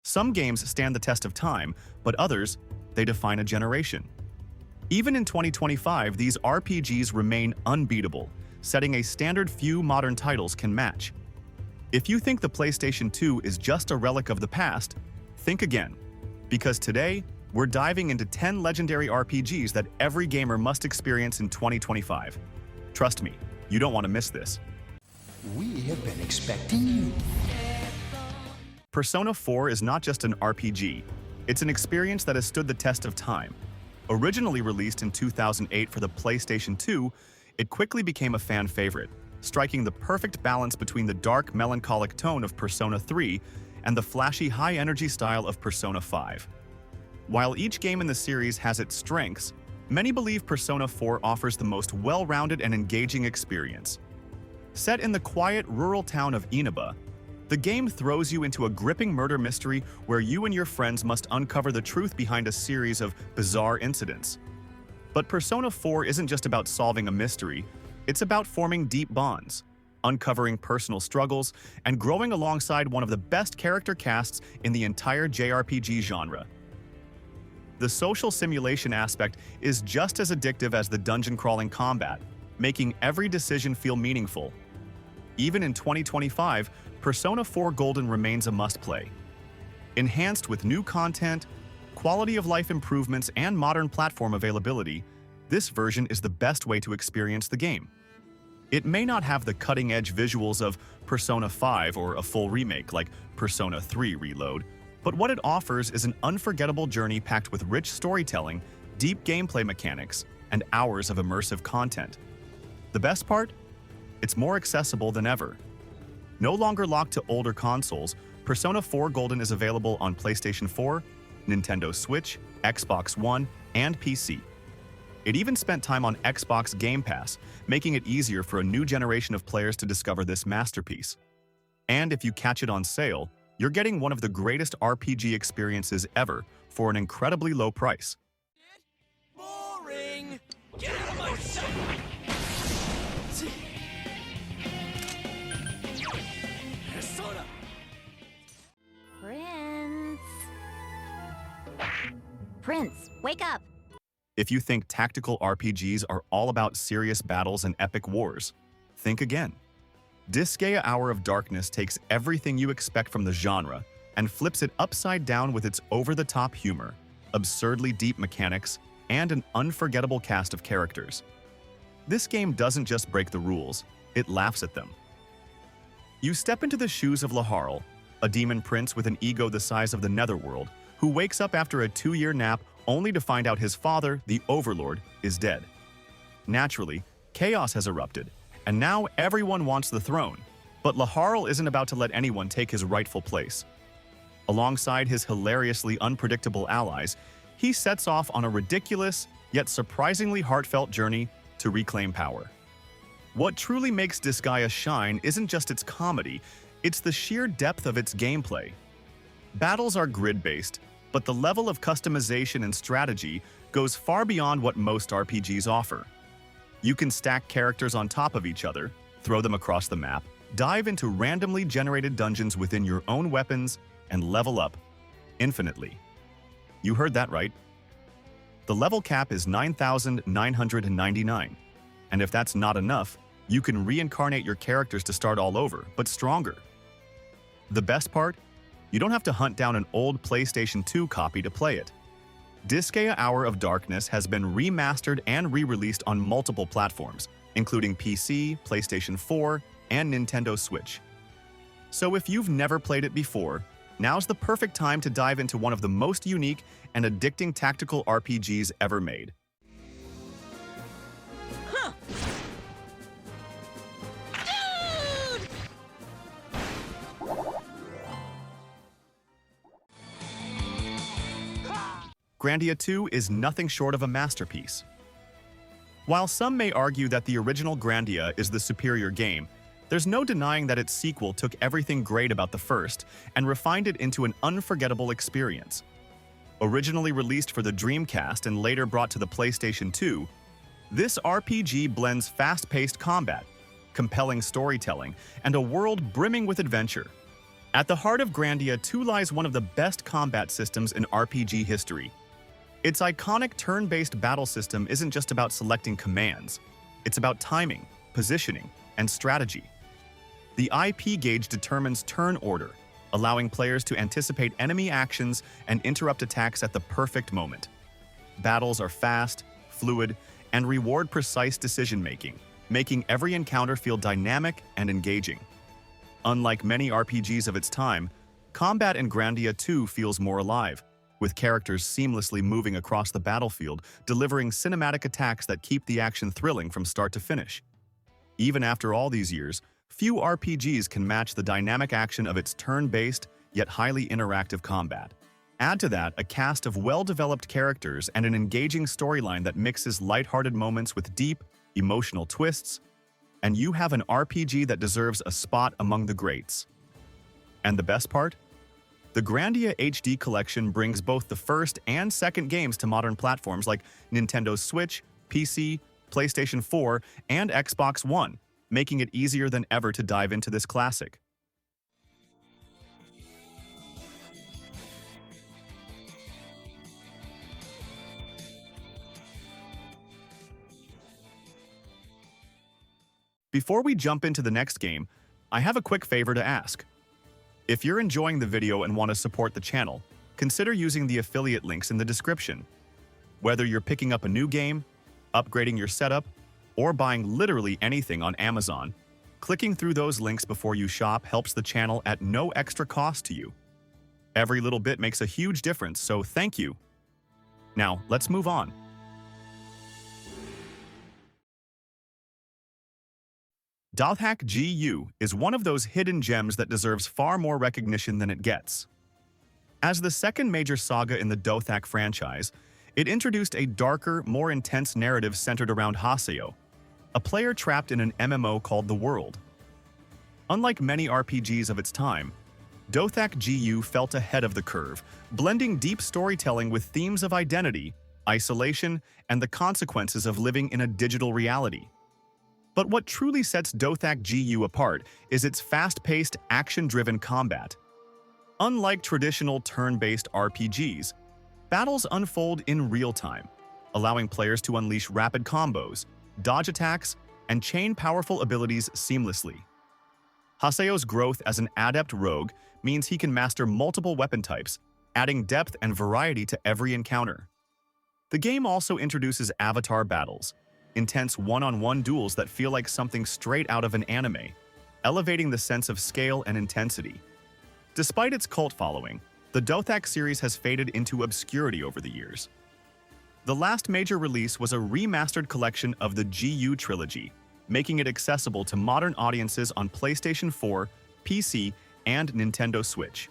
Some games stand the test of time, but others, they define a generation. Even in 2025, these RPGs remain unbeatable, setting a standard few modern titles can match. If you think the PlayStation 2 is just a relic of the past, think again. Because today, we're diving into 10 legendary RPGs that every gamer must experience in 2025. Trust me, you don't want to miss this. We have been expecting you. Persona 4 is not just an RPG, it's an experience that has stood the test of time. Originally released in 2008 for the PlayStation 2, it quickly became a fan favorite, striking the perfect balance between the dark, melancholic tone of Persona 3 and the flashy, high-energy style of Persona 5. While each game in the series has its strengths, many believe Persona 4 offers the most well-rounded and engaging experience. Set in the quiet, rural town of Inaba, the game throws you into a gripping murder mystery where you and your friends must uncover the truth behind a series of bizarre incidents. But Persona 4 isn't just about solving a mystery, it's about forming deep bonds, uncovering personal struggles, and growing alongside one of the best character casts in the entire JRPG genre. The social simulation aspect is just as addictive as the dungeon-crawling combat, making every decision feel meaningful. Even in 2025, Persona 4 Golden remains a must-play. Enhanced with new content, quality-of-life improvements, and modern platform availability, this version is the best way to experience the game. It may not have the cutting-edge visuals of Persona 5 or a full remake like Persona 3 Reload, but what it offers is an unforgettable journey packed with rich storytelling, deep gameplay mechanics, and hours of immersive content. The best part? It's more accessible than ever. No longer locked to older consoles, Persona 4 Golden is available on PlayStation 4, Nintendo Switch, Xbox One, and PC. It even spent time on Xbox Game Pass, making it easier for a new generation of players to discover this masterpiece. And if you catch it on sale, you're getting one of the greatest RPG experiences ever for an incredibly low price. Boring! Get out of my sight! Persona! Prince, wake up! If you think tactical RPGs are all about serious battles and epic wars, think again. Disgaea Hour of Darkness takes everything you expect from the genre and flips it upside down with its over-the-top humor, absurdly deep mechanics, and an unforgettable cast of characters. This game doesn't just break the rules, it laughs at them. You step into the shoes of Laharl, a demon prince with an ego the size of the Netherworld, who wakes up after a 2-year nap only to find out his father, the Overlord, is dead. Naturally, chaos has erupted, and now everyone wants the throne, but Laharl isn't about to let anyone take his rightful place. Alongside his hilariously unpredictable allies, he sets off on a ridiculous, yet surprisingly heartfelt journey to reclaim power. What truly makes Disgaea shine isn't just its comedy, it's the sheer depth of its gameplay. Battles are grid-based, but the level of customization and strategy goes far beyond what most RPGs offer. You can stack characters on top of each other, throw them across the map, dive into randomly generated dungeons within your own weapons, and level up infinitely. You heard that right. The level cap is 9,999, and if that's not enough, you can reincarnate your characters to start all over, but stronger. The best part? You don't have to hunt down an old PlayStation 2 copy to play it. Disgaea Hour of Darkness has been remastered and re-released on multiple platforms, including PC, PlayStation 4, and Nintendo Switch. So if you've never played it before, now's the perfect time to dive into one of the most unique and addicting tactical RPGs ever made. Huh! Grandia 2 is nothing short of a masterpiece. While some may argue that the original Grandia is the superior game, there's no denying that its sequel took everything great about the first and refined it into an unforgettable experience. Originally released for the Dreamcast and later brought to the PlayStation 2, this RPG blends fast-paced combat, compelling storytelling, and a world brimming with adventure. At the heart of Grandia 2 lies one of the best combat systems in RPG history. Its iconic turn-based battle system isn't just about selecting commands. It's about timing, positioning, and strategy. The IP gauge determines turn order, allowing players to anticipate enemy actions and interrupt attacks at the perfect moment. Battles are fast, fluid, and reward precise decision-making, making every encounter feel dynamic and engaging. Unlike many RPGs of its time, combat in Grandia 2 feels more alive, with characters seamlessly moving across the battlefield, delivering cinematic attacks that keep the action thrilling from start to finish. Even after all these years, few RPGs can match the dynamic action of its turn-based, yet highly interactive combat. Add to that a cast of well-developed characters and an engaging storyline that mixes lighthearted moments with deep, emotional twists, and you have an RPG that deserves a spot among the greats. And the best part? The Grandia HD Collection brings both the first and second games to modern platforms like Nintendo Switch, PC, PlayStation 4, and Xbox One, making it easier than ever to dive into this classic. Before we jump into the next game, I have a quick favor to ask. If you're enjoying the video and want to support the channel, consider using the affiliate links in the description. Whether you're picking up a new game, upgrading your setup, or buying literally anything on Amazon, clicking through those links before you shop helps the channel at no extra cost to you. Every little bit makes a huge difference, so thank you. Now, let's move on. Dothak GU is one of those hidden gems that deserves far more recognition than it gets. As the second major saga in the Dothak franchise, it introduced a darker, more intense narrative centered around Haseo, a player trapped in an MMO called The World. Unlike many RPGs of its time, Dothak GU felt ahead of the curve, blending deep storytelling with themes of identity, isolation, and the consequences of living in a digital reality. But what truly sets Dothak GU apart is its fast-paced, action-driven combat. Unlike traditional turn-based RPGs, battles unfold in real time, allowing players to unleash rapid combos, dodge attacks, and chain powerful abilities seamlessly. Haseo's growth as an adept rogue means he can master multiple weapon types, adding depth and variety to every encounter. The game also introduces avatar battles, intense one-on-one duels that feel like something straight out of an anime, elevating the sense of scale and intensity. Despite its cult following, the Dothak series has faded into obscurity over the years. The last major release was a remastered collection of the GU trilogy, making it accessible to modern audiences on PlayStation 4, PC, and Nintendo Switch.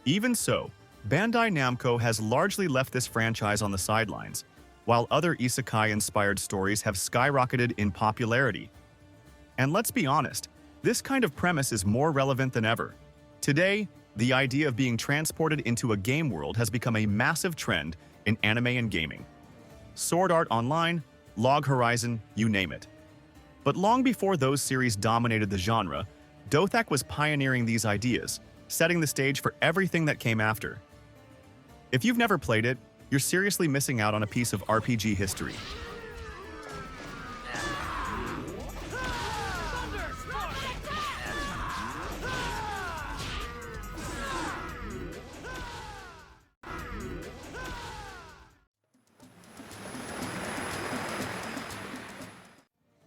Even so, Bandai Namco has largely left this franchise on the sidelines, while other isekai-inspired stories have skyrocketed in popularity. And let's be honest, this kind of premise is more relevant than ever. Today, the idea of being transported into a game world has become a massive trend in anime and gaming. Sword Art Online, Log Horizon, you name it. But long before those series dominated the genre, Dothak was pioneering these ideas, setting the stage for everything that came after. If you've never played it, you're seriously missing out on a piece of RPG history.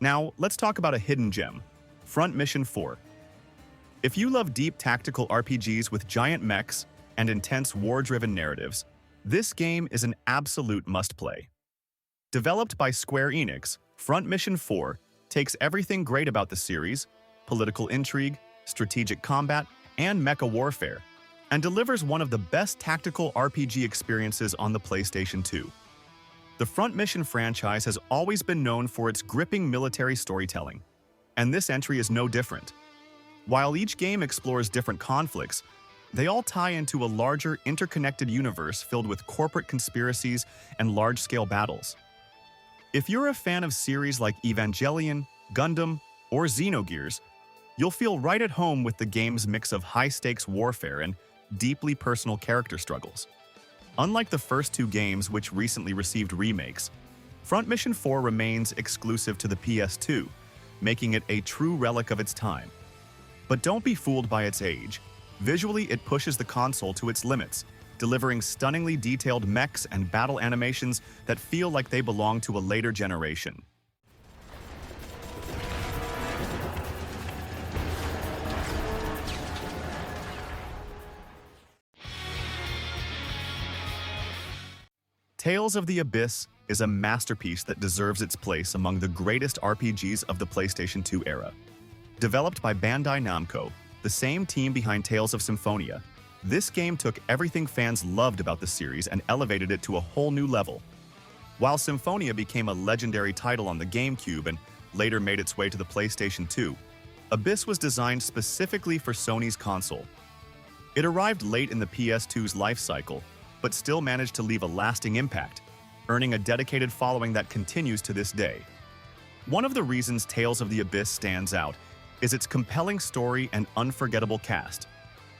Now, let's talk about a hidden gem, Front Mission 4. If you love deep tactical RPGs with giant mechs and intense war-driven narratives, this game is an absolute must-play. Developed by Square Enix, Front Mission 4 takes everything great about the series, political intrigue, strategic combat, and mecha warfare, and delivers one of the best tactical RPG experiences on the PlayStation 2. The Front Mission franchise has always been known for its gripping military storytelling, and this entry is no different. While each game explores different conflicts, they all tie into a larger, interconnected universe filled with corporate conspiracies and large-scale battles. If you're a fan of series like Evangelion, Gundam, or Xenogears, You'll feel right at home with the game's mix of high-stakes warfare and deeply personal character struggles. Unlike the first two games, which recently received remakes, Front Mission 4 remains exclusive to the PS2, making it a true relic of its time. But don't be fooled by its age. Visually, it pushes the console to its limits, delivering stunningly detailed mechs and battle animations that feel like they belong to a later generation. Tales of the Abyss is a masterpiece that deserves its place among the greatest RPGs of the PlayStation 2 era. Developed by Bandai Namco, the same team behind Tales of Symphonia, this game took everything fans loved about the series and elevated it to a whole new level. While Symphonia became a legendary title on the GameCube and later made its way to the PlayStation 2, Abyss was designed specifically for Sony's console. It arrived late in the PS2's life cycle, but still managed to leave a lasting impact, earning a dedicated following that continues to this day. One of the reasons Tales of the Abyss stands out is its compelling story and unforgettable cast.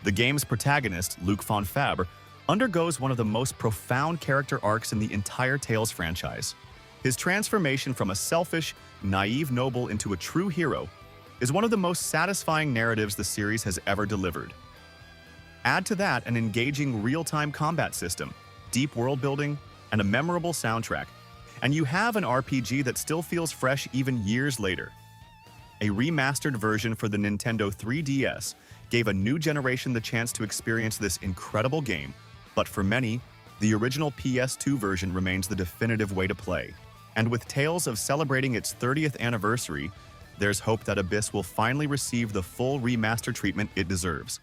The game's protagonist, Luc Fonfabre, undergoes one of the most profound character arcs in the entire Tales franchise. His transformation from a selfish, naive noble into a true hero is one of the most satisfying narratives the series has ever delivered. Add to that an engaging real-time combat system, deep world building, and a memorable soundtrack, and you have an RPG that still feels fresh even years later. A remastered version for the Nintendo 3DS gave a new generation the chance to experience this incredible game, but for many, the original PS2 version remains the definitive way to play. And with Tales of celebrating its 30th anniversary, there's hope that Abyss will finally receive the full remaster treatment it deserves.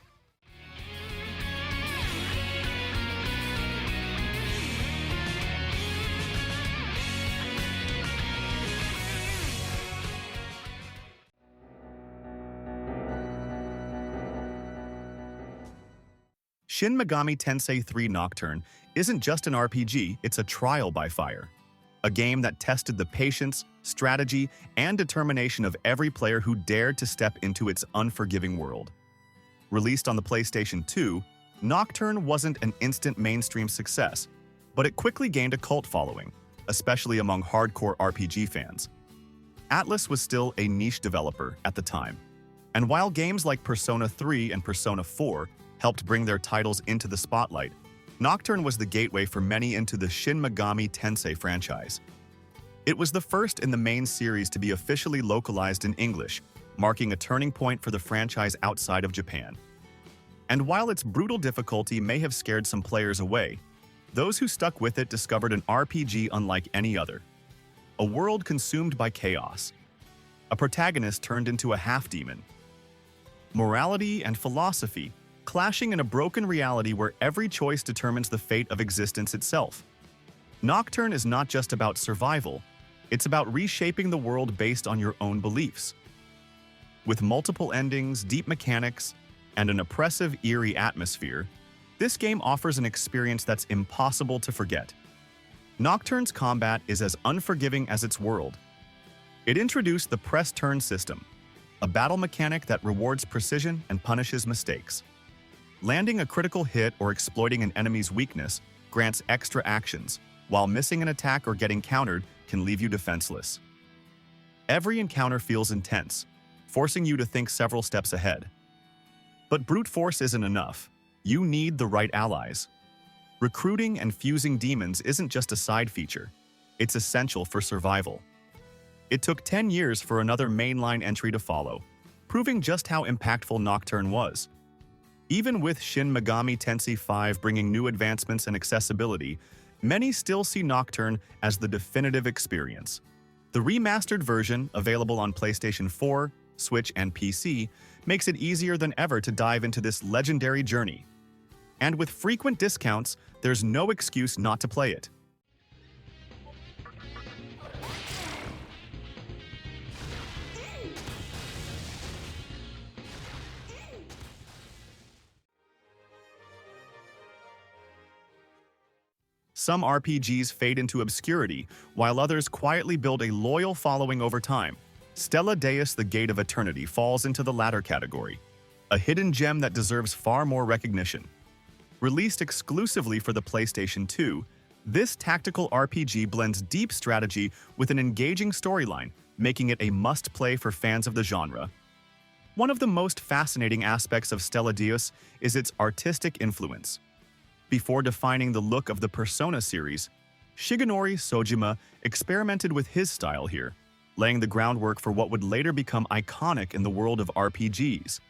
Shin Megami Tensei 3 Nocturne isn't just an RPG, it's a trial by fire. A game that tested the patience, strategy, and determination of every player who dared to step into its unforgiving world. Released on the PlayStation 2, Nocturne wasn't an instant mainstream success, but it quickly gained a cult following, especially among hardcore RPG fans. Atlus was still a niche developer at the time, and while games like Persona 3 and Persona 4 helped bring their titles into the spotlight, Nocturne was the gateway for many into the Shin Megami Tensei franchise. It was the first in the main series to be officially localized in English, marking a turning point for the franchise outside of Japan. And while its brutal difficulty may have scared some players away, those who stuck with it discovered an RPG unlike any other. A world consumed by chaos. A protagonist turned into a half-demon. Morality and philosophy clashing in a broken reality where every choice determines the fate of existence itself. Nocturne is not just about survival, it's about reshaping the world based on your own beliefs. With multiple endings, deep mechanics, and an oppressive, eerie atmosphere, this game offers an experience that's impossible to forget. Nocturne's combat is as unforgiving as its world. It introduced the press turn system, a battle mechanic that rewards precision and punishes mistakes. Landing a critical hit or exploiting an enemy's weakness grants extra actions, while missing an attack or getting countered can leave you defenseless. Every encounter feels intense, forcing you to think several steps ahead. But brute force isn't enough. You need the right allies. Recruiting and fusing demons isn't just a side feature, it's essential for survival. It took 10 years for another mainline entry to follow, proving just how impactful Nocturne was. Even with Shin Megami Tensei 5 bringing new advancements and accessibility, many still see Nocturne as the definitive experience. The remastered version, available on PlayStation 4, Switch, and PC, makes it easier than ever to dive into this legendary journey. And with frequent discounts, there's no excuse not to play it. Some RPGs fade into obscurity, while others quietly build a loyal following over time. Stella Deus: The Gate of Eternity falls into the latter category, a hidden gem that deserves far more recognition. Released exclusively for the PlayStation 2, this tactical RPG blends deep strategy with an engaging storyline, making it a must-play for fans of the genre. One of the most fascinating aspects of Stella Deus is its artistic influence. Before defining the look of the Persona series, Shigenori Sojima experimented with his style here, laying the groundwork for what would later become iconic in the world of RPGs.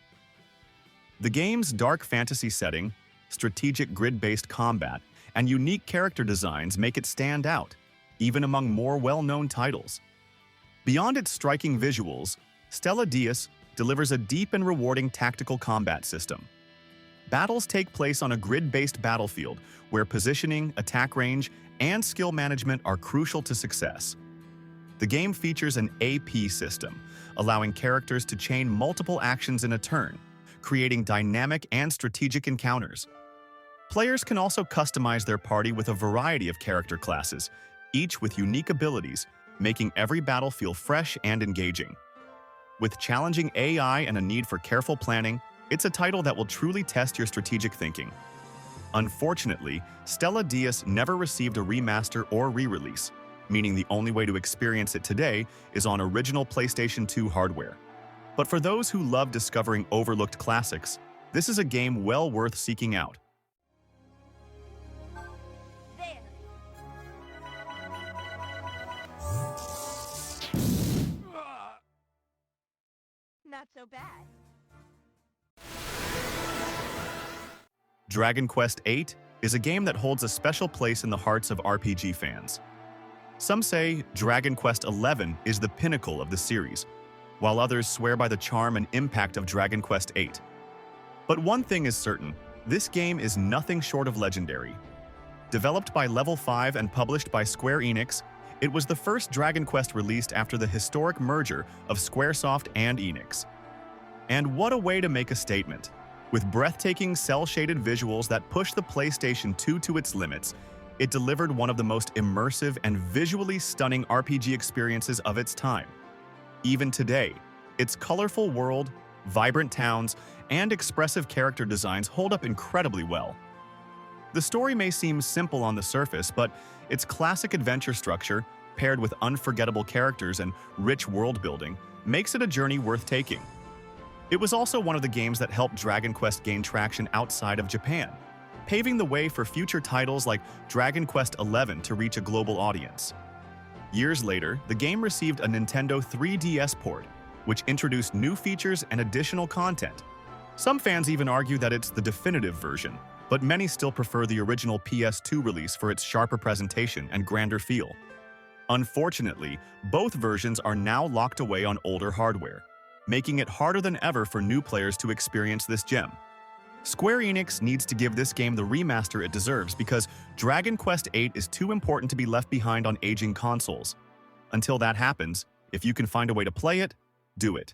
The game's dark fantasy setting, strategic grid-based combat, and unique character designs make it stand out, even among more well-known titles. Beyond its striking visuals, Stella Deus delivers a deep and rewarding tactical combat system. Battles take place on a grid-based battlefield where positioning, attack range, and skill management are crucial to success. The game features an AP system, allowing characters to chain multiple actions in a turn, creating dynamic and strategic encounters. Players can also customize their party with a variety of character classes, each with unique abilities, making every battle feel fresh and engaging. With challenging AI and a need for careful planning, it's a title that will truly test your strategic thinking. Unfortunately, Stella Deus never received a remaster or re-release, meaning the only way to experience it today is on original PlayStation 2 hardware. But for those who love discovering overlooked classics, this is a game well worth seeking out. There. Not so bad. Dragon Quest VIII is a game that holds a special place in the hearts of RPG fans. Some say Dragon Quest XI is the pinnacle of the series, while others swear by the charm and impact of Dragon Quest VIII. But one thing is certain, this game is nothing short of legendary. Developed by Level 5 and published by Square Enix, it was the first Dragon Quest released after the historic merger of Squaresoft and Enix. And what a way to make a statement! With breathtaking cel-shaded visuals that push the PlayStation 2 to its limits, it delivered one of the most immersive and visually stunning RPG experiences of its time. Even today, its colorful world, vibrant towns, and expressive character designs hold up incredibly well. The story may seem simple on the surface, but its classic adventure structure, paired with unforgettable characters and rich world building, makes it a journey worth taking. It was also one of the games that helped Dragon Quest gain traction outside of Japan, paving the way for future titles like Dragon Quest XI to reach a global audience. Years later, the game received a Nintendo 3DS port, which introduced new features and additional content. Some fans even argue that it's the definitive version, but many still prefer the original PS2 release for its sharper presentation and grander feel. Unfortunately, both versions are now locked away on older hardware, making it harder than ever for new players to experience this gem. Square Enix needs to give this game the remaster it deserves because Dragon Quest VIII is too important to be left behind on aging consoles. Until that happens, if you can find a way to play it, do it.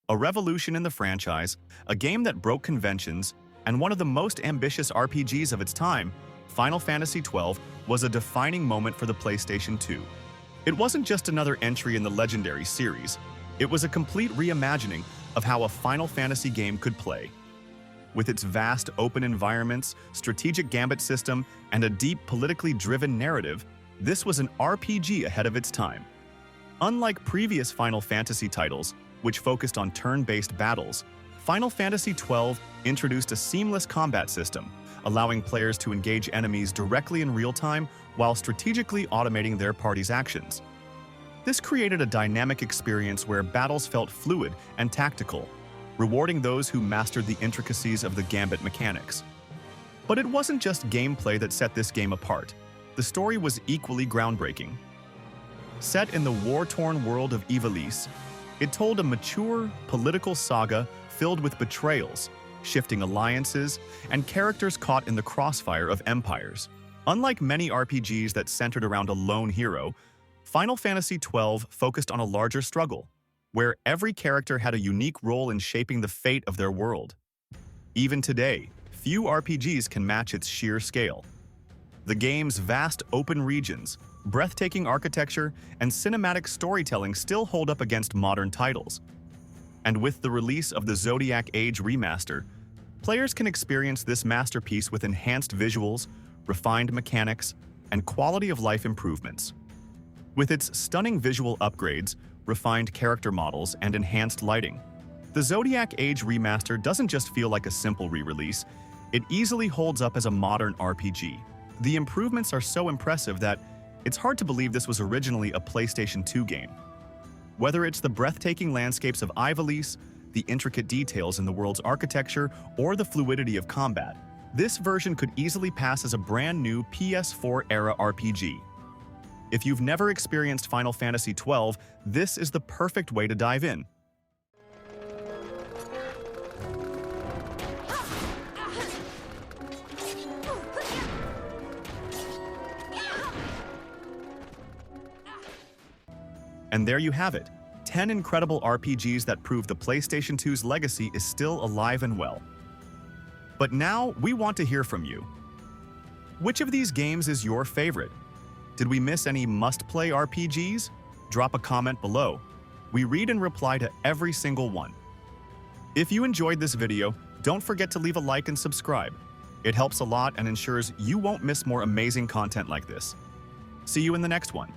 A revolution in the franchise, a game that broke conventions, and one of the most ambitious RPGs of its time, Final Fantasy XII was a defining moment for the PlayStation 2. It wasn't just another entry in the legendary series, it was a complete reimagining of how a Final Fantasy game could play. With its vast open environments, strategic gambit system, and a deep politically driven narrative, this was an RPG ahead of its time. Unlike previous Final Fantasy titles, which focused on turn-based battles, Final Fantasy XII introduced a seamless combat system, allowing players to engage enemies directly in real time while strategically automating their party's actions. This created a dynamic experience where battles felt fluid and tactical, rewarding those who mastered the intricacies of the gambit mechanics. But it wasn't just gameplay that set this game apart. The story was equally groundbreaking. Set in the war-torn world of Ivalice, it told a mature, political saga filled with betrayals, shifting alliances, and characters caught in the crossfire of empires. Unlike many RPGs that centered around a lone hero, Final Fantasy XII focused on a larger struggle, where every character had a unique role in shaping the fate of their world. Even today, few RPGs can match its sheer scale. The game's vast open regions, breathtaking architecture, and cinematic storytelling still hold up against modern titles. And with the release of the Zodiac Age remaster, players can experience this masterpiece with enhanced visuals, refined mechanics, and quality-of-life improvements. With its stunning visual upgrades, refined character models, and enhanced lighting, the Zodiac Age remaster doesn't just feel like a simple re-release, it easily holds up as a modern RPG. The improvements are so impressive that it's hard to believe this was originally a PlayStation 2 game. Whether it's the breathtaking landscapes of Ivalice, the intricate details in the world's architecture, or the fluidity of combat, this version could easily pass as a brand new PS4-era RPG. If you've never experienced Final Fantasy XII, this is the perfect way to dive in. And there you have it, 10 incredible RPGs that prove the PlayStation 2's legacy is still alive and well. But now we want to hear from you. Which of these games is your favorite? Did we miss any must-play RPGs? Drop a comment below. We read and reply to every single one. If you enjoyed this video, don't forget to leave a like and subscribe. It helps a lot and ensures you won't miss more amazing content like this. See you in the next one.